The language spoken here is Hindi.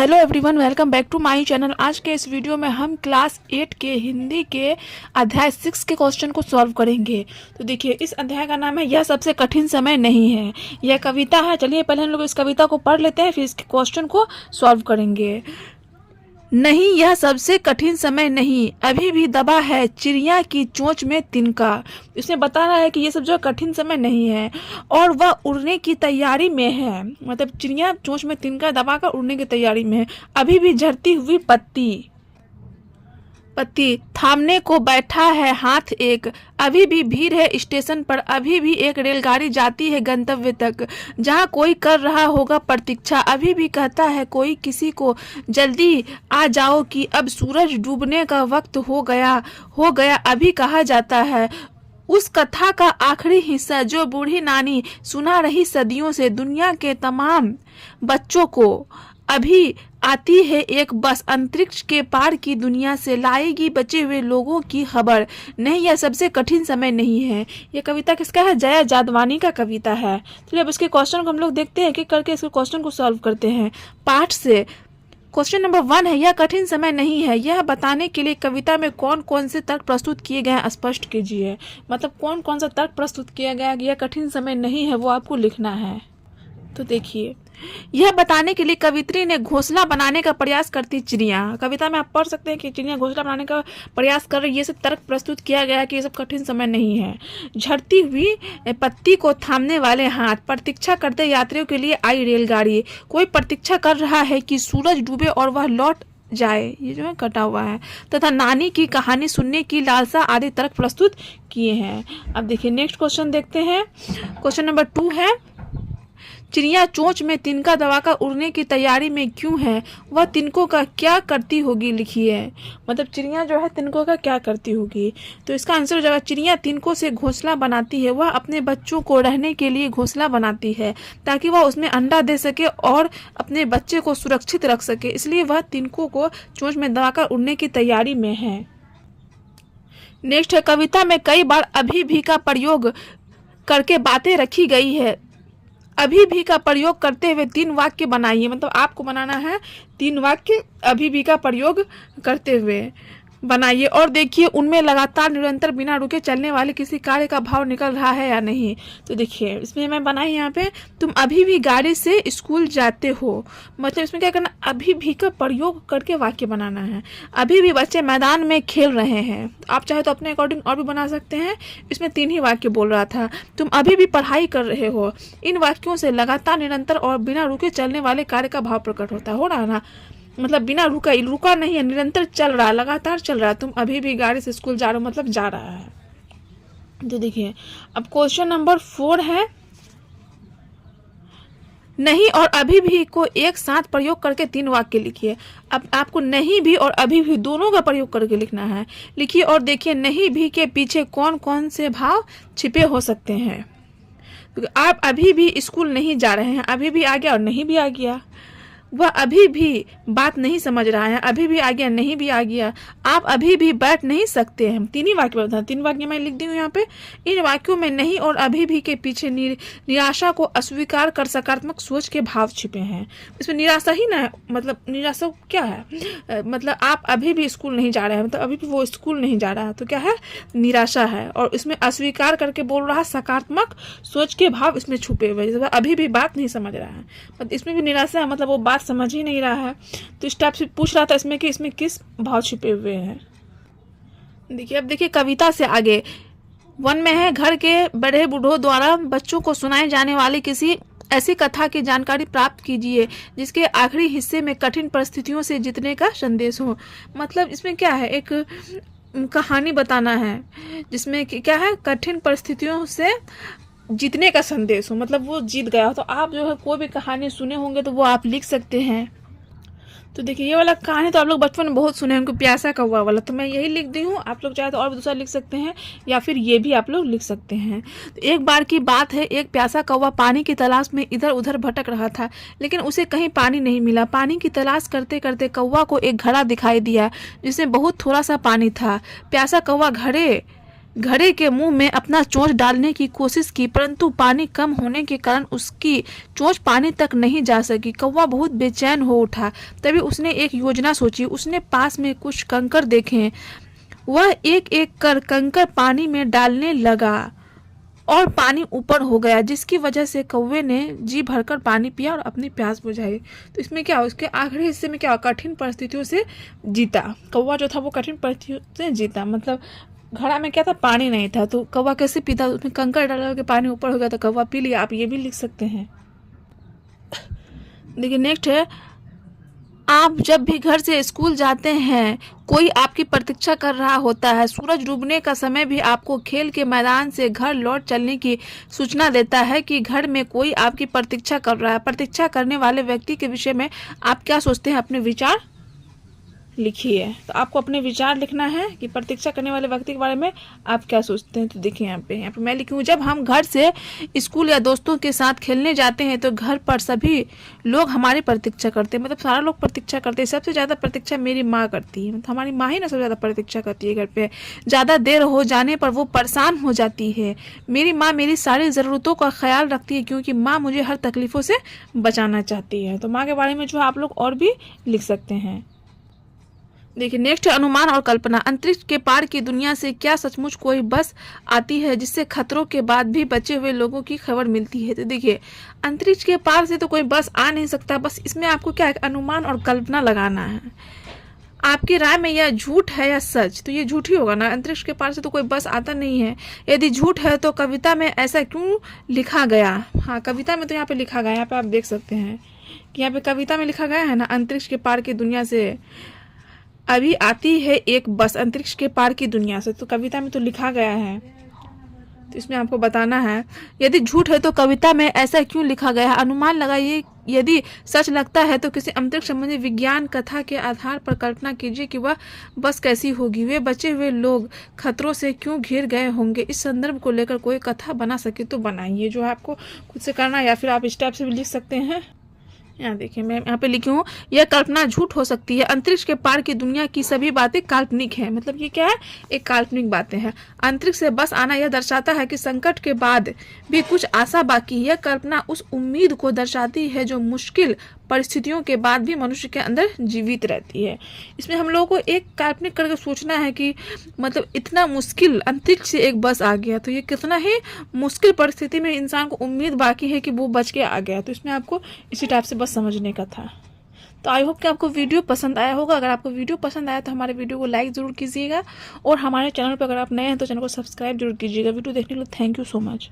Hello everyone, welcome back to my channel. आज के इस वीडियो में हम क्लास 8 के हिंदी के अध्याय 6 के क्वेश्चन को सॉल्व करेंगे। तो देखिए, इस अध्याय का नाम है यह सबसे कठिन समय नहीं है। यह कविता है। चलिए पहले हम लोग इस कविता को पढ़ लेते हैं, फिर इसके क्वेश्चन को सॉल्व करेंगे। नहीं, यह सबसे कठिन समय नहीं, अभी भी दबा है चिड़िया की चोंच में तिनका। इसमें बता रहा है कि ये सब जो कठिन समय नहीं है और वह उड़ने की तैयारी में है। मतलब चिड़िया चोंच में तिनका दबाकर उड़ने की तैयारी में है। अभी भी झड़ती हुई पत्ती थामने को बैठा है हाथ एक। अभी भी भीड़ है स्टेशन पर, अभी भी एक रेलगाड़ी जाती है गंतव्य तक, जहां कोई कर रहा होगा प्रतीक्षा। अभी भी कहता है कोई किसी को, जल्दी आ जाओ कि अब सूरज डूबने का वक्त हो गया। अभी कहा जाता है उस कथा का आखिरी हिस्सा जो बूढ़ी नानी सुना रही सदियों से दुनिया के तमाम बच्चों को। अभी आती है एक बस अंतरिक्ष के पार की दुनिया से, लाएगी बचे हुए लोगों की खबर। नहीं, यह सबसे कठिन समय नहीं है। यह कविता किसका है? जया जादवानी का कविता है। चलिए अब इसके क्वेश्चन को हम लोग देखते हैं कि करके इसके क्वेश्चन को सॉल्व करते हैं पाठ से। क्वेश्चन नंबर 1 है, यह कठिन समय नहीं है, यह बताने के लिए कविता में कौन कौन से तर्क प्रस्तुत किए गए हैं स्पष्ट कीजिए। मतलब कौन कौन सा तर्क प्रस्तुत किया गया कि यह कठिन समय नहीं है, वो आपको लिखना है। तो देखिए, यह बताने के लिए कवित्री ने घोंसला बनाने का प्रयास करती चिड़िया। कविता में आप पढ़ सकते हैं कि चिड़िया घोंसला बनाने का प्रयास कर रही है। ये सब तर्क प्रस्तुत किया गया कि ये सब कठिन समय नहीं है। झड़ती हुई पत्ती को थामने वाले हाथ, प्रतीक्षा करते यात्रियों के लिए आई रेलगाड़ी, कोई प्रतीक्षा कर रहा है कि सूरज डूबे और वह लौट जाए, ये जो है कटा हुआ है, तथा नानी की कहानी सुनने की लालसा आदि तर्क प्रस्तुत किए हैं। अब देखिए नेक्स्ट क्वेश्चन देखते हैं। क्वेश्चन नंबर 2 है, चिड़िया चोंच में तिनका दबाकर उड़ने की तैयारी में क्यों है, वह तिनकों का क्या करती होगी, लिखिए। मतलब चिड़िया जो है तिनकों का क्या करती होगी। तो इसका आंसर हो जाएगा चिड़िया तिनकों से घोंसला बनाती है। वह अपने बच्चों को रहने के लिए घोंसला बनाती है ताकि वह उसमें अंडा दे सके और अपने बच्चे को सुरक्षित रख सके, इसलिए वह तिनकों को चोंच में दबाकर उड़ने की तैयारी में है। नेक्स्ट है, कविता में कई बार अभी भी का प्रयोग करके बातें रखी गई है। अभी भी का प्रयोग करते हुए 3 वाक्य बनाइए। मतलब आपको बनाना है 3 वाक्य अभी भी का प्रयोग करते हुए बनाइए और देखिए उनमें लगातार निरंतर बिना रुके चलने वाले किसी कार्य का भाव निकल रहा है या नहीं। तो देखिए इसमें मैं बनाई यहाँ पे, तुम अभी भी गाड़ी से स्कूल जाते हो। मतलब इसमें क्या करना, अभी भी का प्रयोग करके वाक्य बनाना है। अभी भी बच्चे मैदान में खेल रहे हैं। आप चाहे तो अपने अकॉर्डिंग और भी बना सकते हैं। इसमें 3 ही वाक्य बोल रहा था। तुम अभी भी पढ़ाई कर रहे हो। इन वाक्यों से लगातार निरंतर और बिना रुके चलने वाले कार्य का भाव प्रकट होता हो रहा ना। मतलब बिना रुका नहीं है, निरंतर चल रहा है, लगातार चल रहा है। तुम अभी भी गाड़ी से स्कूल जा रहे हो, मतलब जा रहा है। तो देखिए अब क्वेश्चन नंबर 4 है, नहीं और अभी भी को एक साथ प्रयोग करके 3 वाक्य लिखिए। अब आपको नहीं भी और अभी भी दोनों का प्रयोग करके लिखना है। लिखिए और देखिए नहीं भी के पीछे कौन कौन से भाव छिपे हो सकते हैं। तो आप अभी भी स्कूल नहीं जा रहे हैं, अभी भी आ गया और नहीं भी आ गया। वह अभी भी बात नहीं समझ रहा है, अभी भी आ गया नहीं भी आ गया। आप अभी भी बैठ नहीं सकते हैं। 3 ही वाक्य बता, 3 वाक्य मैं लिख दी हूँ यहाँ पे। इन वाक्यों में नहीं और अभी भी के पीछे निराशा को अस्वीकार कर सकारात्मक सोच के भाव छिपे हैं। इसमें निराशा ही ना है, मतलब निराशा क्या है, मतलब आप अभी भी स्कूल नहीं जा रहे हैं, मतलब अभी भी वो स्कूल नहीं जा रहा है, तो क्या है, निराशा है। और इसमें अस्वीकार करके बोल रहा है सकारात्मक सोच के भाव इसमें छुपे हुए, जैसे अभी भी बात नहीं समझ रहा है, मतलब इसमें भी निराशा है, मतलब वो बात समझ ही नहीं रहा है। तो इस टाइप से पूछ रहा था इसमें कि इसमें किस भाव छिपे हुए हैं। देखिए अब देखिए कविता से आगे 1 में है, घर के बड़े बूढ़ों द्वारा बच्चों को सुनाए जाने वाली किसी ऐसी कथा की जानकारी प्राप्त कीजिए जिसके आखिरी हिस्से में कठिन परिस्थितियों से जीतने का संदेश हो। मतलब इसमें क्या है, एक कहानी बताना है जिसमें क्या है, कठिन परिस्थितियों से जीतने का संदेश हो, मतलब वो जीत गया हो। तो आप जो है कोई भी कहानी सुने होंगे तो वो आप लिख सकते हैं। तो देखिए ये वाला कहानी तो आप लोग बचपन में बहुत सुने होंगे, प्यासा कौवा वाला, तो मैं यही लिख दी हूँ। आप लोग चाहे तो और भी दूसरा लिख सकते हैं या फिर ये भी आप लोग लिख सकते हैं। तो एक बार की बात है, एक प्यासा कौवा पानी की तलाश में इधर उधर भटक रहा था, लेकिन उसे कहीं पानी नहीं मिला। पानी की तलाश करते करते कौवा को एक घड़ा दिखाई दिया जिसमें बहुत थोड़ा सा पानी था। प्यासा कौवा घड़े घड़े के मुंह में अपना चोंच डालने की कोशिश की, परंतु पानी कम होने के कारण उसकी चोंच पानी तक नहीं जा सकी। कौवा बहुत बेचैन हो उठा। तभी उसने एक योजना सोची। उसने पास में कुछ कंकड़ देखे। वह एक एक कर कंकड़ पानी में डालने लगा और पानी ऊपर हो गया, जिसकी वजह से कौवे ने जी भरकर पानी पिया और अपनी प्यास बुझाई। तो इसमें क्या, उसके आखिरी हिस्से में क्या, कठिन परिस्थितियों से जीता। कौवा जो था वो कठिन परिस्थितियों से जीता, मतलब घड़ा में क्या था, पानी नहीं था, तो कौवा कैसे पीता, उसमें कंकड़ डाला के पानी ऊपर हो गया तो कौवा पी लिया। आप ये भी लिख सकते हैं। देखिए नेक्स्ट है, आप जब भी घर से स्कूल जाते हैं कोई आपकी प्रतीक्षा कर रहा होता है। सूरज डूबने का समय भी आपको खेल के मैदान से घर लौट चलने की सूचना देता है कि घर में कोई आपकी प्रतीक्षा कर रहा है। प्रतीक्षा करने वाले व्यक्ति के विषय में आप क्या सोचते हैं, अपने विचार लिखिए। तो आपको अपने विचार लिखना है कि प्रतीक्षा करने वाले व्यक्ति के बारे में आप क्या सोचते हैं। तो देखिए यहाँ पे मैं लिखूँ, जब हम घर से स्कूल या दोस्तों के साथ खेलने जाते हैं तो घर पर सभी लोग हमारी प्रतीक्षा करते हैं, मतलब सारा लोग प्रतीक्षा करते हैं। सबसे ज़्यादा प्रतीक्षा मेरी माँ करती है, मतलब हमारी माँ ही ना सबसे ज़्यादा प्रतीक्षा करती है घर पे। ज़्यादा देर हो जाने पर वो परेशान हो जाती है। मेरी माँ मेरी सारी ज़रूरतों का ख्याल रखती है क्योंकि माँ मुझे हर तकलीफ़ों से बचाना चाहती है। तो माँ के बारे में जो आप लोग और भी लिख सकते हैं। देखिए नेक्स्ट है, अनुमान और कल्पना। अंतरिक्ष के पार की दुनिया से क्या सचमुच कोई बस आती है जिससे खतरों के बाद भी बचे हुए लोगों की खबर मिलती है। तो देखिए अंतरिक्ष के पार से तो कोई बस आ नहीं सकता, बस इसमें आपको क्या है, अनुमान और कल्पना लगाना है। आपकी राय में यह झूठ है या सच, तो ये झूठ ही होगा ना, अंतरिक्ष के पार से तो कोई बस आता नहीं है। यदि झूठ है तो कविता में ऐसा क्यों लिखा गया। हाँ कविता में तो यहाँ पे लिखा गया, यहाँ पे आप देख सकते हैं कि यहाँ पे कविता में लिखा गया है ना, अंतरिक्ष के पार की दुनिया से अभी आती है एक बस, अंतरिक्ष के पार की दुनिया से, तो कविता में तो लिखा गया है। तो इसमें आपको बताना है, यदि झूठ है तो कविता में ऐसा क्यों लिखा गया है। अनुमान लगाइए, यदि सच लगता है तो किसी अंतरिक्ष संबंधी विज्ञान कथा के आधार पर कल्पना कीजिए कि वह बस कैसी होगी। वे बचे हुए लोग खतरों से क्यों घिर गए होंगे। इस संदर्भ को लेकर कोई कथा बना सके तो बनाइए। जो है आपको खुद से करना है, या फिर आप इस टाइप से भी लिख सकते हैं। यहाँ देखिए मैं यहाँ पे लिखी हूँ, यह कल्पना झूठ हो सकती है। अंतरिक्ष के पार की दुनिया की सभी बातें काल्पनिक है, मतलब ये क्या है, एक काल्पनिक बातें हैं। अंतरिक्ष से बस आना यह दर्शाता है कि संकट के बाद भी कुछ आशा बाकी है। यह कल्पना उस उम्मीद को दर्शाती है जो मुश्किल परिस्थितियों के बाद भी मनुष्य के अंदर जीवित रहती है। इसमें हम लोगों को एक काल्पनिक करके सोचना है कि मतलब इतना मुश्किल, अंतरिक्ष से एक बस आ गया तो ये कितना ही मुश्किल परिस्थिति में इंसान को उम्मीद बाकी है कि वो बच के आ गया। तो इसमें आपको इसी टाइप से बस समझने का था। तो आई होप कि आपको वीडियो पसंद आया होगा। अगर आपको वीडियो पसंद आया तो हमारे वीडियो को लाइक ज़रूर कीजिएगा, और हमारे चैनल पर अगर आप नए हैं तो चैनल को सब्सक्राइब जरूर कीजिएगा। वीडियो देखने के लिए थैंक यू सो मच।